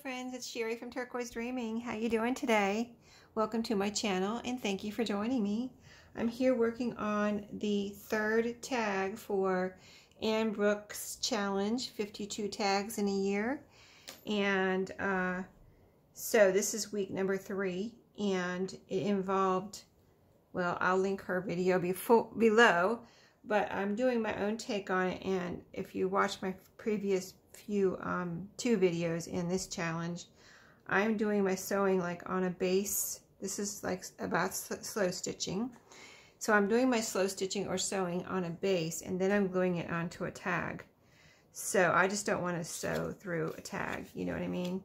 friends, it's Sherry from Turquoise Dreaming. How you doing today? Welcome to my channel and thank you for joining me. I'm here working on the third tag for Brooke's challenge, 52 tags in a year. And so this is week number 3 and it involved, well, I'll link her video below, but I'm doing my own take on it. And if you watch my previous few 2 videos in this challenge, I'm doing my sewing like on a base. This is like about slow stitching. So I'm doing my slow stitching or sewing on a base and then I'm gluing it onto a tag. So I just don't want to sew through a tag, you know what I mean?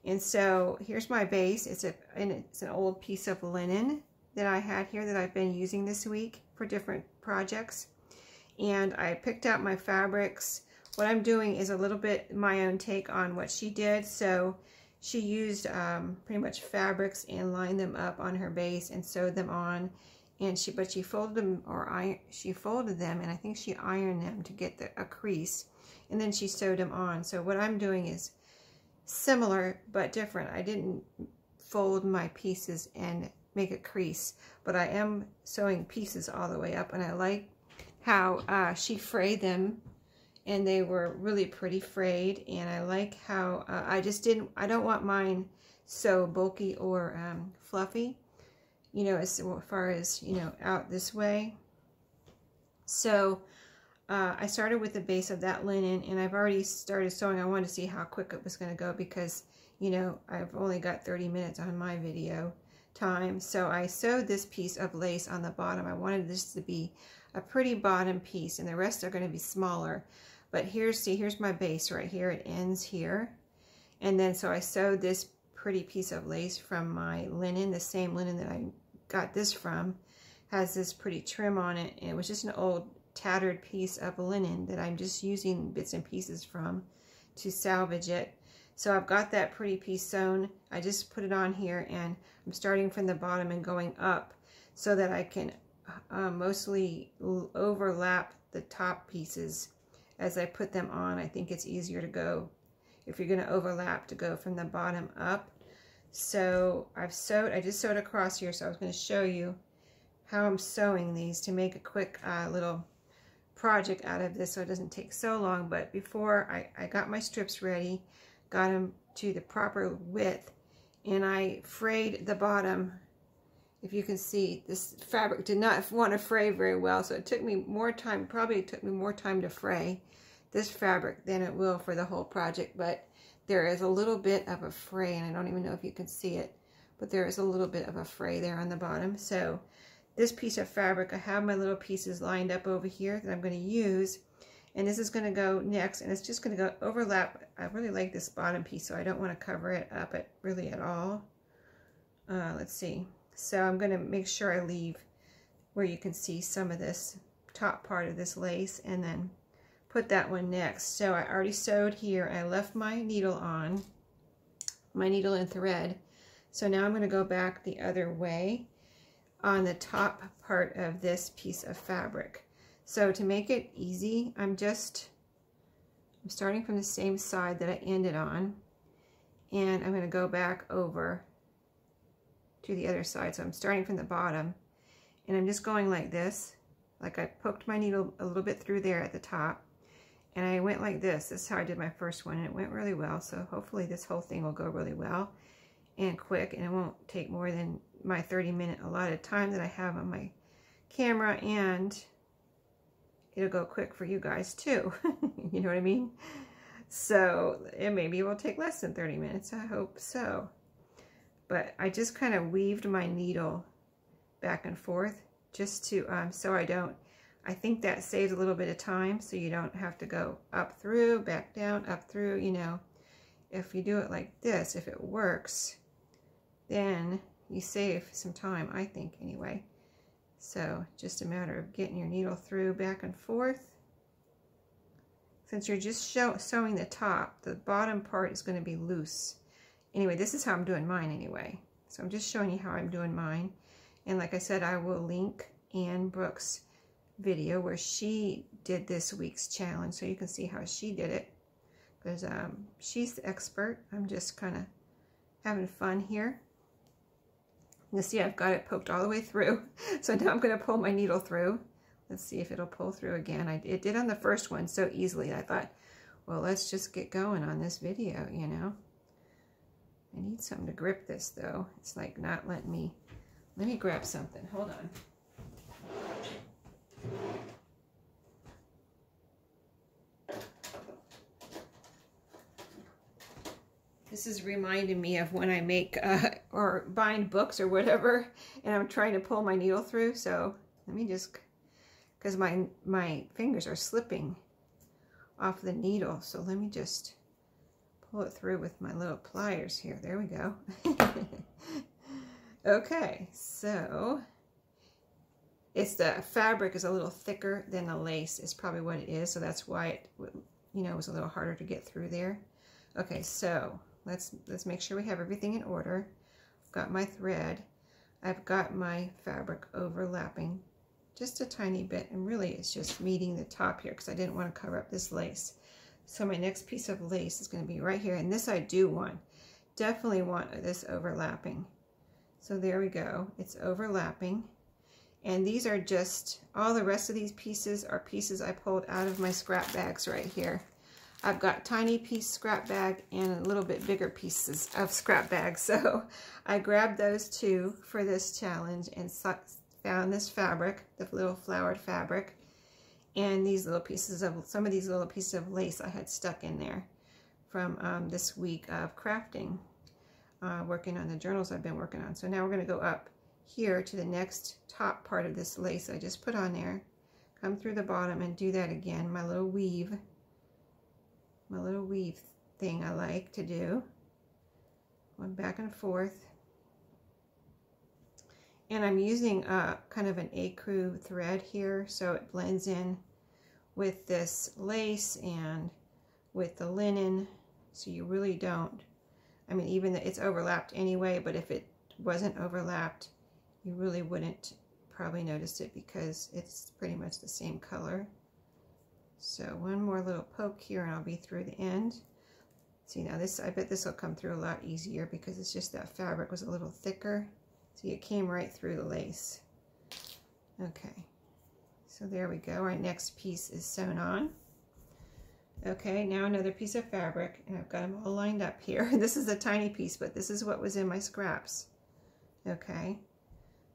And so here's my base. It's an old piece of linen that I had here that I've been using this week for different projects. And I picked out my fabrics. What I'm doing is a little bit my own take on what she did. So she used pretty much fabrics and lined them up on her base and sewed them on. And she folded them, she folded them, and I think she ironed them to get a crease. And then she sewed them on. So what I'm doing is similar but different. I didn't fold my pieces and make a crease, but I am sewing pieces all the way up, and I like how she frayed them. And they were really pretty frayed, and I like how I don't want mine so bulky or fluffy, you know, as far as, you know, out this way. So I started with the base of that linen, and I've already started sewing. I wanted to see how quick it was going to go because, you know, I've only got 30 minutes on my video time. So I sewed this piece of lace on the bottom. I wanted this to be a pretty bottom piece, and the rest are going to be smaller. But here's my base right here. It ends here. And then so I sewed this pretty piece of lace from my linen, the same linen that I got this from. Has this pretty trim on it. And it was just an old tattered piece of linen that I'm just using bits and pieces from to salvage it. So I've got that pretty piece sewn. I just put it on here, and I'm starting from the bottom and going up so that I can mostly overlap the top pieces. As I put them on, I think it's easier to go, if you're going to overlap, to go from the bottom up. So I just sewed across here, so I was going to show you how I'm sewing these to make a quick little project out of this so it doesn't take so long. But before I got my strips ready, got them to the proper width, and I frayed the bottom. If you can see, this fabric did not want to fray very well, so it took me more time, probably took me more time to fray this fabric than it will for the whole project. But there is a little bit of a fray, and I don't even know if you can see it, but there is a little bit of a fray there on the bottom. So this piece of fabric, I have my little pieces lined up over here that I'm going to use, and this is going to go next, and it's just going to go overlap. I really like this bottom piece, so I don't want to cover it up really at all. Let's see. So I'm going to make sure I leave where you can see some of this top part of this lace, and then put that one next. So I already sewed here. I left my needle on, my needle and thread. So now I'm going to go back the other way on the top part of this piece of fabric. So to make it easy, I'm starting from the same side that I ended on, and I'm going to go back over to the other side. So I'm starting from the bottom, and I'm just going like this, like I poked my needle a little bit through there at the top, and I went like this. This is how I did my first one, and it went really well. So hopefully this whole thing will go really well and quick, and it won't take more than my 30-minute allotted time that I have on my camera, and it'll go quick for you guys too. You know what I mean? So maybe it will take less than 30 minutes. I hope so. But I just kind of weaved my needle back and forth just to, I think that saves a little bit of time, so you don't have to go up through, back down, up through, you know. If you do it like this, if it works, then you save some time, I think, anyway. So just a matter of getting your needle through back and forth. Since you're just sewing the top, the bottom part is going to be loose. Anyway, this is how I'm doing mine anyway. So I'm just showing you how I'm doing mine. And like I said, I will link Brooke's video where she did this week's challenge so you can see how she did it. because she's the expert. I'm just kind of having fun here. You see, I've got it poked all the way through. So now I'm going to pull my needle through. Let's see if it'll pull through again. It did on the first one so easily. I thought, well, let's just get going on this video, you know. I need something to grip this, though. It's like not letting me. Let me grab something. Hold on. This is reminding me of when I make or bind books or whatever, and I'm trying to pull my needle through. So let me just, because my fingers are slipping off the needle. So let me just pull it through with my little pliers here. There we go. Okay, so it's the fabric is a little thicker than the lace is probably what it is. So that's why it, you know, was a little harder to get through there. Okay, so let's make sure we have everything in order. I've got my thread. I've got my fabric overlapping just a tiny bit, and really it's just meeting the top here because I didn't want to cover up this lace. So my next piece of lace is going to be right here, and this I do want. Definitely want this overlapping. So there we go. It's overlapping. And these are just, all the rest of these pieces are pieces I pulled out of my scrap bags right here. I've got tiny piece scrap bag and a little bit bigger pieces of scrap bag. So I grabbed those two for this challenge and found this fabric, the little flowered fabric, and these little pieces of, some of these little pieces of lace I had stuck in there from this week of crafting, working on the journals I've been working on. So now we're going to go up here to the next top part of this lace I just put on there, come through the bottom and do that again, my little weave thing I like to do, going back and forth. And I'm using kind of an ecru thread here so it blends in with this lace and with the linen, so you really don't, I mean, even though it's overlapped anyway, but if it wasn't overlapped you really wouldn't probably notice it because it's pretty much the same color. So one more little poke here and I'll be through the end. See, now this, I bet this will come through a lot easier because it's just that fabric was a little thicker. See, it came right through the lace. Okay, so there we go. Our next piece is sewn on. Okay, now another piece of fabric, and I've got them all lined up here. This is a tiny piece, but this is what was in my scraps. Okay,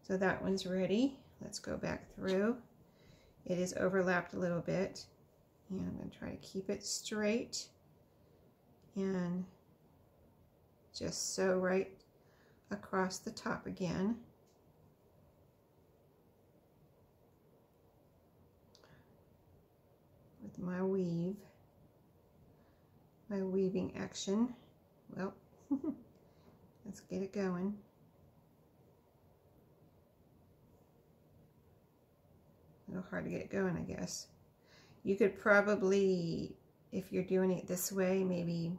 so that one's ready. Let's go back through. It is overlapped a little bit. And I'm going to try to keep it straight and just sew right across the top again. With my weaving action. Well, let's get it going. A little hard to get it going, I guess. You could probably, if you're doing it this way, maybe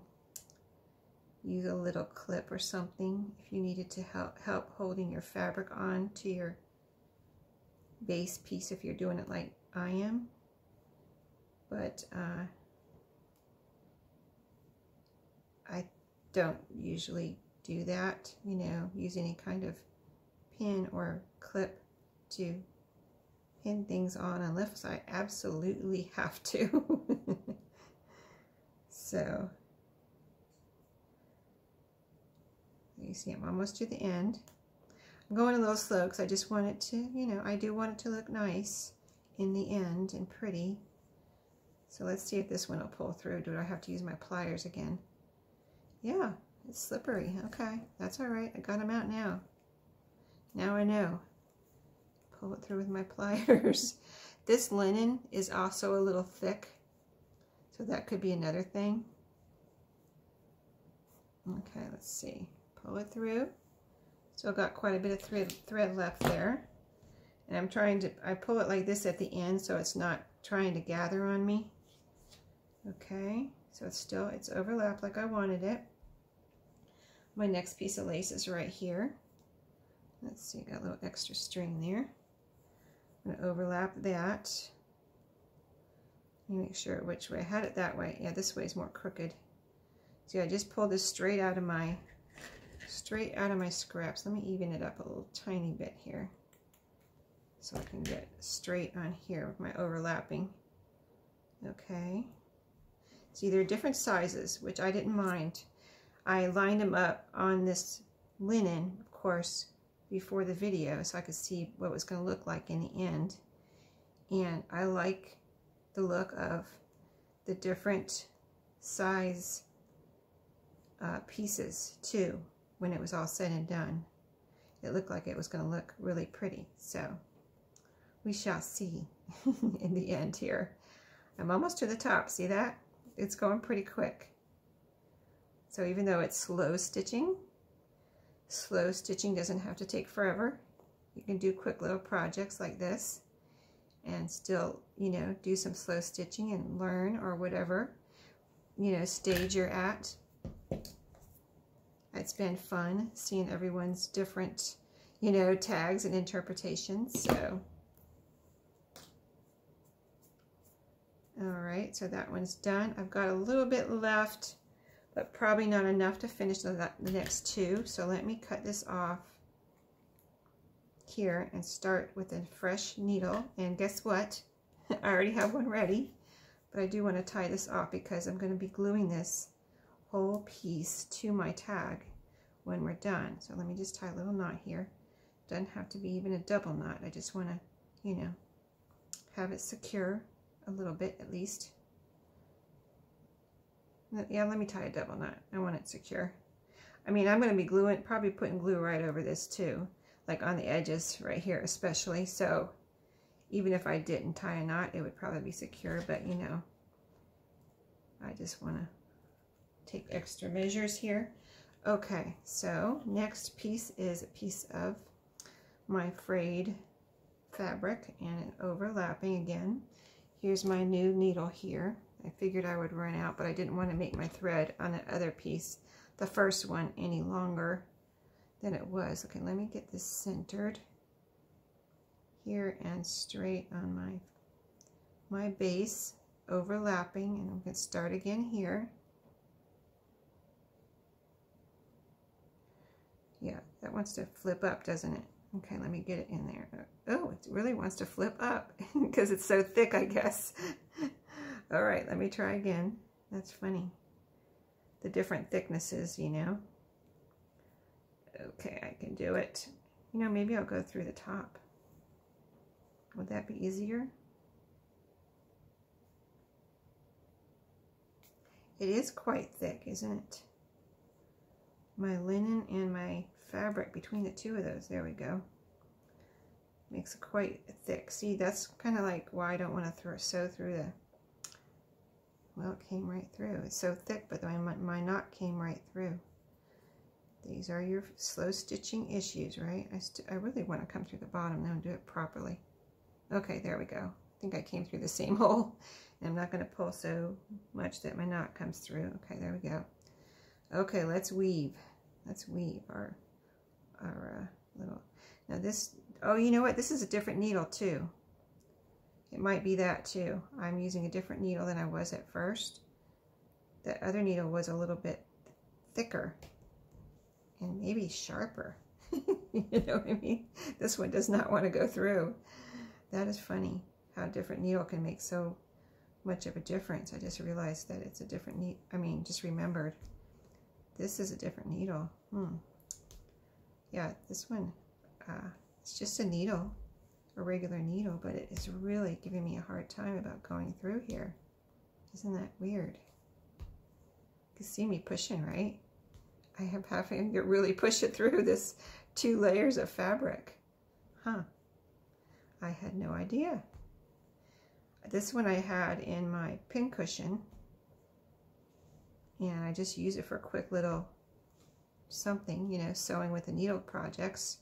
use a little clip or something if you needed to help holding your fabric on to your base piece if you're doing it like I am. But I don't usually do that, you know, use any kind of pin or clip to pin things on unless I absolutely have to. So you see I'm almost to the end. I'm going a little slow because I just want it to, you know, I do want it to look nice in the end and pretty. So let's see if this one will pull through. Do I have to use my pliers again? Yeah, it's slippery. Okay, that's all right. I got them out now. Now I know. Pull it through with my pliers. This linen is also a little thick, so that could be another thing. Okay, let's see. Pull it through. Still got quite a bit of thread left there. And I'm trying to, I pull it like this at the end so it's not trying to gather on me. Okay, so it's overlapped like I wanted it. My next piece of lace is right here. Let's see, got a little extra string there. I'm going to overlap that. Let me make sure which way. I had it that way. Yeah, this way is more crooked. See, I just pulled this straight out of my scraps. Let me even it up a little tiny bit here so I can get straight on here with my overlapping. Okay. See, they're different sizes, which I didn't mind. I lined them up on this linen, of course, before the video so I could see what it was going to look like in the end. And I like the look of the different size pieces too when it was all said and done. It looked like it was going to look really pretty. So we shall see in the end here. I'm almost to the top. See that? It's going pretty quick. So even though it's slow stitching doesn't have to take forever. You can do quick little projects like this and still, you know, do some slow stitching and learn, or whatever, you know, stage you're at. It's been fun seeing everyone's different, you know, tags and interpretations. So, all right, so that one's done. I've got a little bit left, but probably not enough to finish the next two. So let me cut this off here and start with a fresh needle. And guess what? I already have one ready, but I do want to tie this off because I'm going to be gluing this whole piece to my tag when we're done. So let me just tie a little knot here. Doesn't have to be even a double knot. I just want to, you know, have it secure a little bit at least. Yeah, let me tie a double knot. I want it secure. I mean, I'm going to be gluing, probably putting glue right over this too, like on the edges right here especially. So even if I didn't tie a knot, it would probably be secure, but you know, I just want to take extra measures here. Okay, so next piece is a piece of my frayed fabric and an overlapping again. Here's my new needle here. I figured I would run out, but I didn't want to make my thread on the other piece, the first one, any longer than it was. Okay, let me get this centered here and straight on my base, overlapping, and I'm going to start again here. Yeah, that wants to flip up, doesn't it? Okay, let me get it in there. Oh, it really wants to flip up because it's so thick, I guess. All right, let me try again. That's funny. The different thicknesses, you know. Okay, I can do it. You know, maybe I'll go through the top. Would that be easier? It is quite thick, isn't it? My linen and my fabric between the two of those. There we go. Makes it quite thick. See, that's kind of like why I don't want to sew through the... Well, it came right through. It's so thick, but my knot came right through. These are your slow stitching issues, right? I really want to come through the bottom now and do it properly. Okay, there we go. I think I came through the same hole. And I'm not going to pull so much that my knot comes through. Okay, there we go. Okay, let's weave. Let's weave our little... Now this... Oh, you know what? This is a different needle too. It might be that too. I'm using a different needle than I was at first. The other needle was a little bit thicker and maybe sharper. You know what I mean? This one does not want to go through. That is funny how a different needle can make so much of a difference. I just realized that it's a different needle. I mean, just remembered. This is a different needle. Yeah, this one, it's just a needle. A regular needle, but it is really giving me a hard time about going through here. Isn't that weird? You can see me pushing, right? I am having to really push it through this 2 layers of fabric. Huh. I had no idea. This one I had in my pincushion, and I just use it for quick little something, you know, sewing with the needle projects.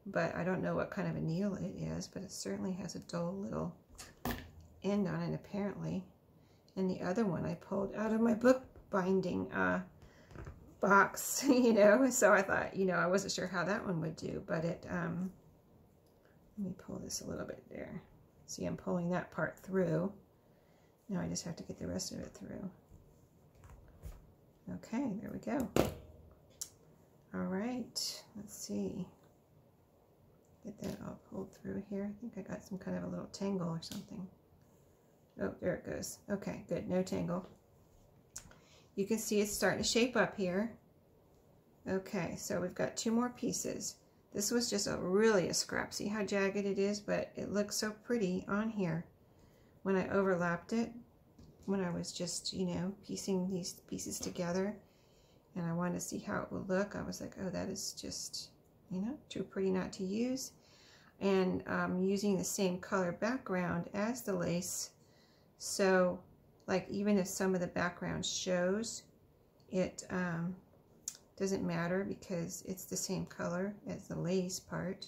But I don't know what kind of a needle it is, but it certainly has a dull little end on it apparently. And the other one I pulled out of my book binding box, you know, so I thought, you know, I wasn't sure how that one would do, but it, let me pull this a little bit there. See, I'm pulling that part through. Now I just have to get the rest of it through. Okay, there we go. All right, let's see. Get that all pulled through here. I think I got some kind of a little tangle or something. Oh, there it goes. Okay, good, no tangle. You can see it's starting to shape up here. Okay, so we've got 2 more pieces. This was just really a scrap. See how jagged it is, but it looks so pretty on here. When I overlapped it, when I was just, you know, piecing these pieces together, and I wanted to see how it would look, I was like, oh, that is just, you know, too pretty not to use. And using the same color background as the lace, so like even if some of the background shows, it doesn't matter because it's the same color as the lace part.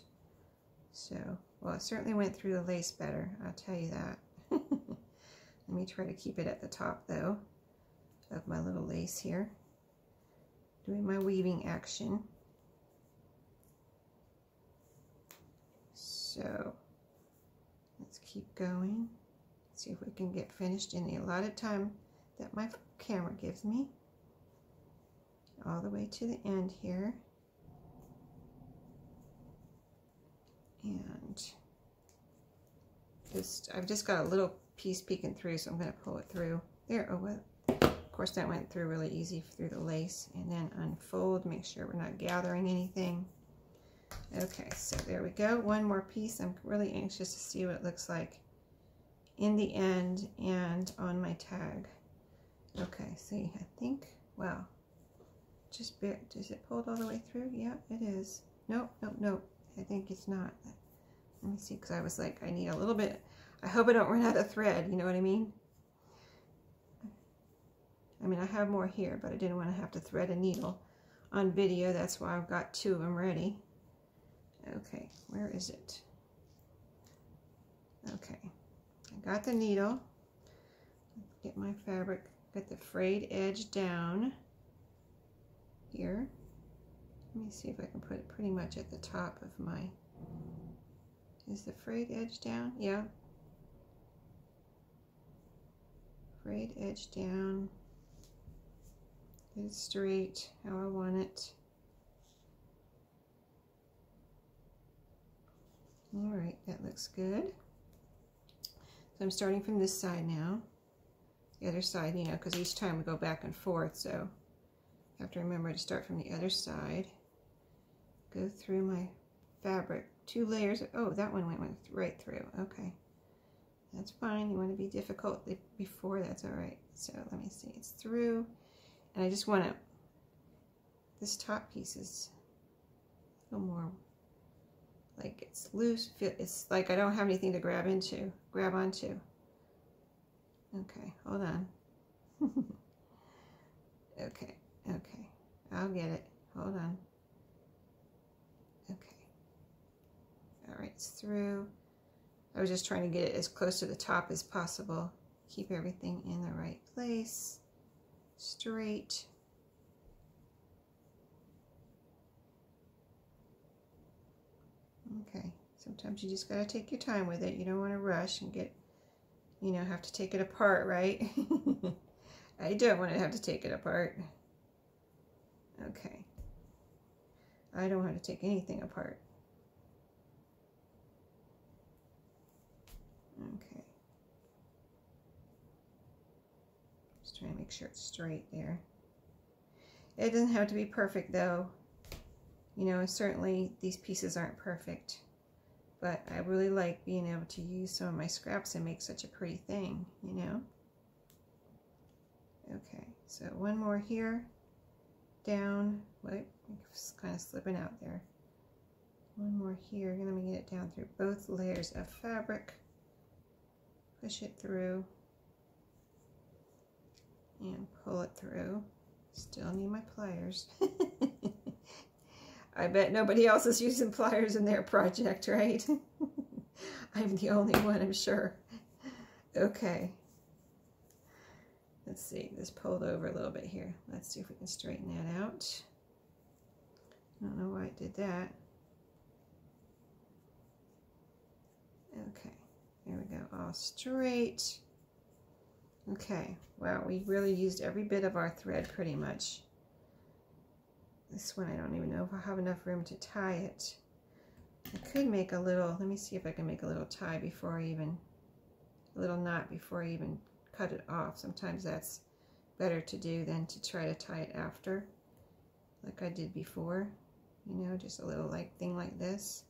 So, well, it certainly went through the lace better, I'll tell you that. Let me try to keep it at the top though of my little lace here. Doing my weaving action. So let's keep going. See if we can get finished in the allotted time that my camera gives me. All the way to the end here. And I've just got a little piece peeking through, so I'm going to pull it through. There, oh well. Of course that went through really easy through the lace. And then unfold, make sure we're not gathering anything. Okay, so there we go. One more piece. I'm really anxious to see what it looks like in the end and on my tag. Okay, see, I think, wow. Just bit, is it pulled all the way through? Yeah, it is. Nope, nope, nope. I think it's not. Let me see, because I was like, I need a little bit. I hope I don't run out of thread, you know what I mean? I mean, I have more here, but I didn't want to have to thread a needle on video. That's why I've got 2 of them ready. Okay, where is it? Okay, I got the needle. Get my fabric, get the frayed edge down here. Let me see if I can put it pretty much at the top of my, is the frayed edge down? Yeah. Frayed edge down. Get it straight how I want it. All right, that looks good. So I'm starting from this side now. The other side, you know, because each time we go back and forth, so I have to remember to start from the other side. Go through my fabric. 2 layers. Oh, that one went right through. Okay. That's fine. You want to be difficult before, that's all right. So let me see. It's through. And I just want to, this top piece is a little more, like it's loose. It's like I don't have anything to grab onto. Okay, hold on. Okay, okay. I'll get it. Hold on. Okay. All right, it's through. I was just trying to get it as close to the top as possible. Keep everything in the right place. Straight. Okay, sometimes you just got to take your time with it. You don't want to rush and get, you know, have to take it apart, right? I don't want to have to take it apart. Okay. I don't want to take anything apart. Okay. Just trying to make sure it's straight there. It doesn't have to be perfect though. You know, certainly these pieces aren't perfect, but I really like being able to use some of my scraps and make such a pretty thing, you know? Okay, so one more here, down, wait, it's kind of slipping out there. One more here, let me get it down through both layers of fabric, push it through, and pull it through. Still need my pliers. I bet nobody else is using pliers in their project, right? I'm the only one, I'm sure. Okay. Let's see, this pulled over a little bit here. Let's see if we can straighten that out. I don't know why it did that. Okay, there we go, all straight. Okay, wow, we really used every bit of our thread pretty much. This one, I don't even know if I have enough room to tie it. I could make a little, let me see if I can make a little tie before I even, a little knot before I even cut it off. Sometimes that's better to do than to try to tie it after, like I did before. You know, just a little like thing like this.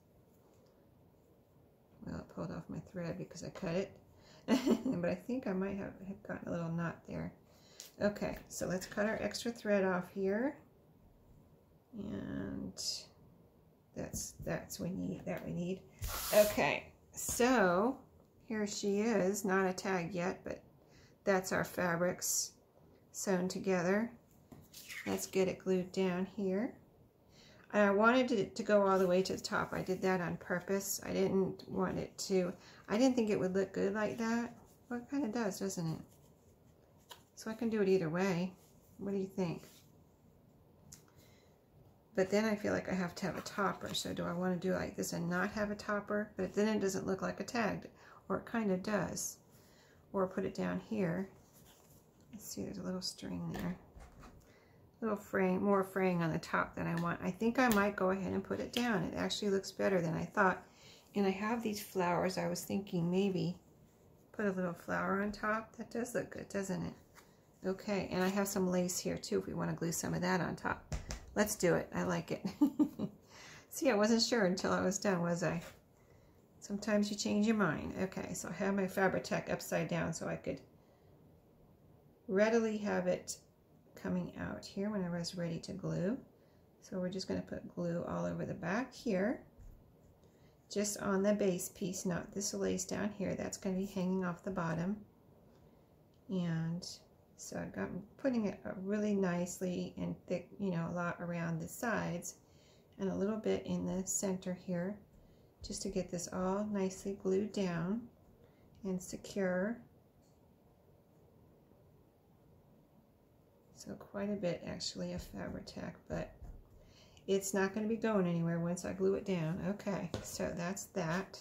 Well, it pulled off my thread because I cut it. But I think I might have gotten a little knot there. Okay, so let's cut our extra thread off here. And that's we need. Okay, so here she is, not a tag yet, but that's our fabrics sewn together. Let's get it glued down here. And I wanted it to go all the way to the top. I did that on purpose. I didn't want it to, I didn't think it would look good like that. Well, it kind of does, doesn't it? So I can do it either way. What do you think? But then I feel like I have to have a topper. So do I want to do like this and not have a topper? But then it doesn't look like a tag, or it kind of does. Or put it down here. Let's see, there's a little string there. Little fraying, more fraying on the top than I want. I think I might go ahead and put it down. It actually looks better than I thought. And I have these flowers. I was thinking maybe put a little flower on top. That does look good, doesn't it? Okay, and I have some lace here too if we want to glue some of that on top. Let's do it. I like it. See, I wasn't sure until I was done, was I? Sometimes you change your mind. Okay, so I have my Fabri-Tac upside down so I could readily have it coming out here when I was ready to glue. So we're just going to put glue all over the back here, just on the base piece, not this lace down here. That's going to be hanging off the bottom. And so I got putting it really nicely and thick, you know, a lot around the sides and a little bit in the center here, just to get this all nicely glued down and secure. So quite a bit actually of Fabri-Tac, but it's not going to be going anywhere once I glue it down. Okay, so that's that.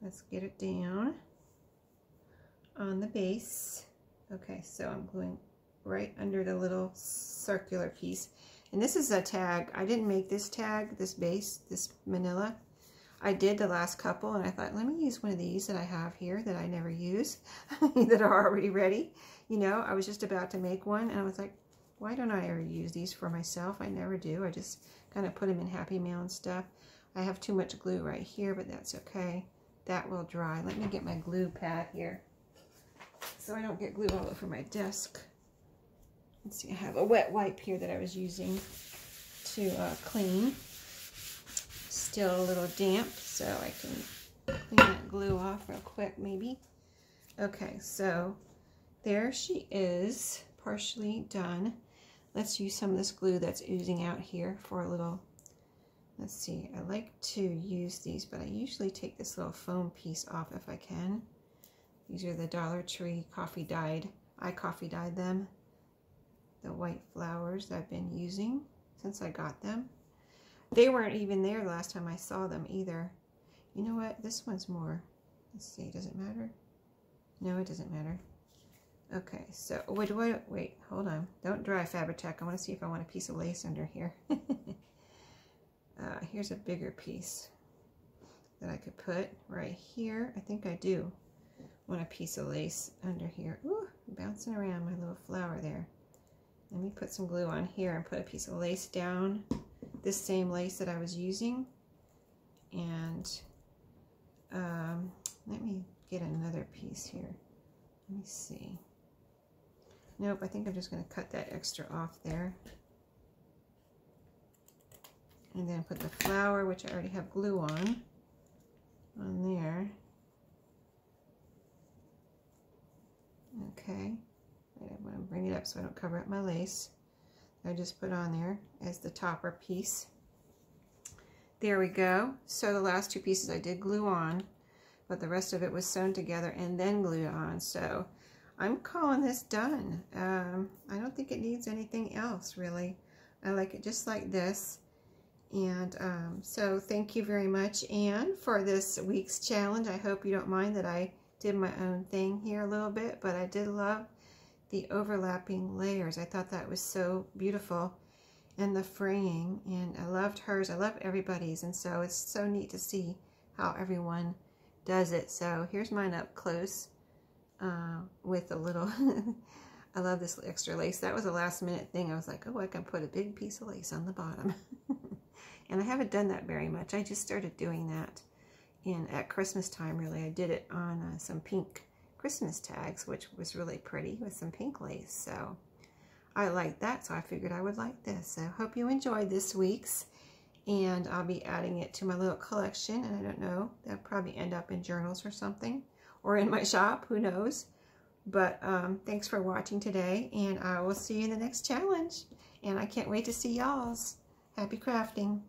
Let's get it down on the base. Okay, so I'm gluing right under the little circular piece. And this is a tag. I didn't make this tag, this base, this manila. I did the last couple, and I thought, let me use one of these that I have here that I never use, that are already ready. You know, I was just about to make one, and I was like, why don't I ever use these for myself? I never do. I just kind of put them in Happy Mail and stuff. I have too much glue right here, but that's okay. That will dry. Let me get my glue pad here, so I don't get glue all over my desk. Let's see, I have a wet wipe here that I was using to clean. Still a little damp, so I can clean that glue off real quick maybe. Okay, so there she is, partially done. Let's use some of this glue that's oozing out here for a little, let's see, I like to use these, but I usually take this little foam piece off if I can. These are the Dollar Tree coffee dyed. I coffee dyed them. The white flowers I've been using since I got them. They weren't even there the last time I saw them either. You know what? This one's more. Let's see. Does it matter? No, it doesn't matter. Okay, so wait, hold on. Don't dry Fabri-Tac. I want to see if I want a piece of lace under here. Here's a bigger piece that I could put right here. I think I do want a piece of lace under here. Ooh, bouncing around my little flower there. Let me put some glue on here and put a piece of lace down. This same lace that I was using. And let me get another piece here. Let me see. Nope, I think I'm just going to cut that extra off there. And then put the flower, which I already have glue on there. Okay. I want to bring it up so I don't cover up my lace. I just put on there as the topper piece. There we go. So the last two pieces I did glue on, but the rest of it was sewn together and then glued on. So I'm calling this done. I don't think it needs anything else really. I like it just like this. And so thank you very much, Anne, for this week's challenge. I hope you don't mind that I did my own thing here a little bit, but I did love the overlapping layers. I thought that was so beautiful, and the fraying, and I loved hers. I love everybody's, and so it's so neat to see how everyone does it. So here's mine up close with a little I love this extra lace. That was a last minute thing. I was like, oh, I can put a big piece of lace on the bottom. And I haven't done that very much. I just started doing that at Christmas time, really. I did it on some pink Christmas tags, which was really pretty with some pink lace. So I liked that, so I figured I would like this. So hope you enjoyed this week's, and I'll be adding it to my little collection, and I don't know, that'll probably end up in journals or something, or in my shop, who knows. But thanks for watching today, and I will see you in the next challenge, and I can't wait to see y'all's. Happy crafting.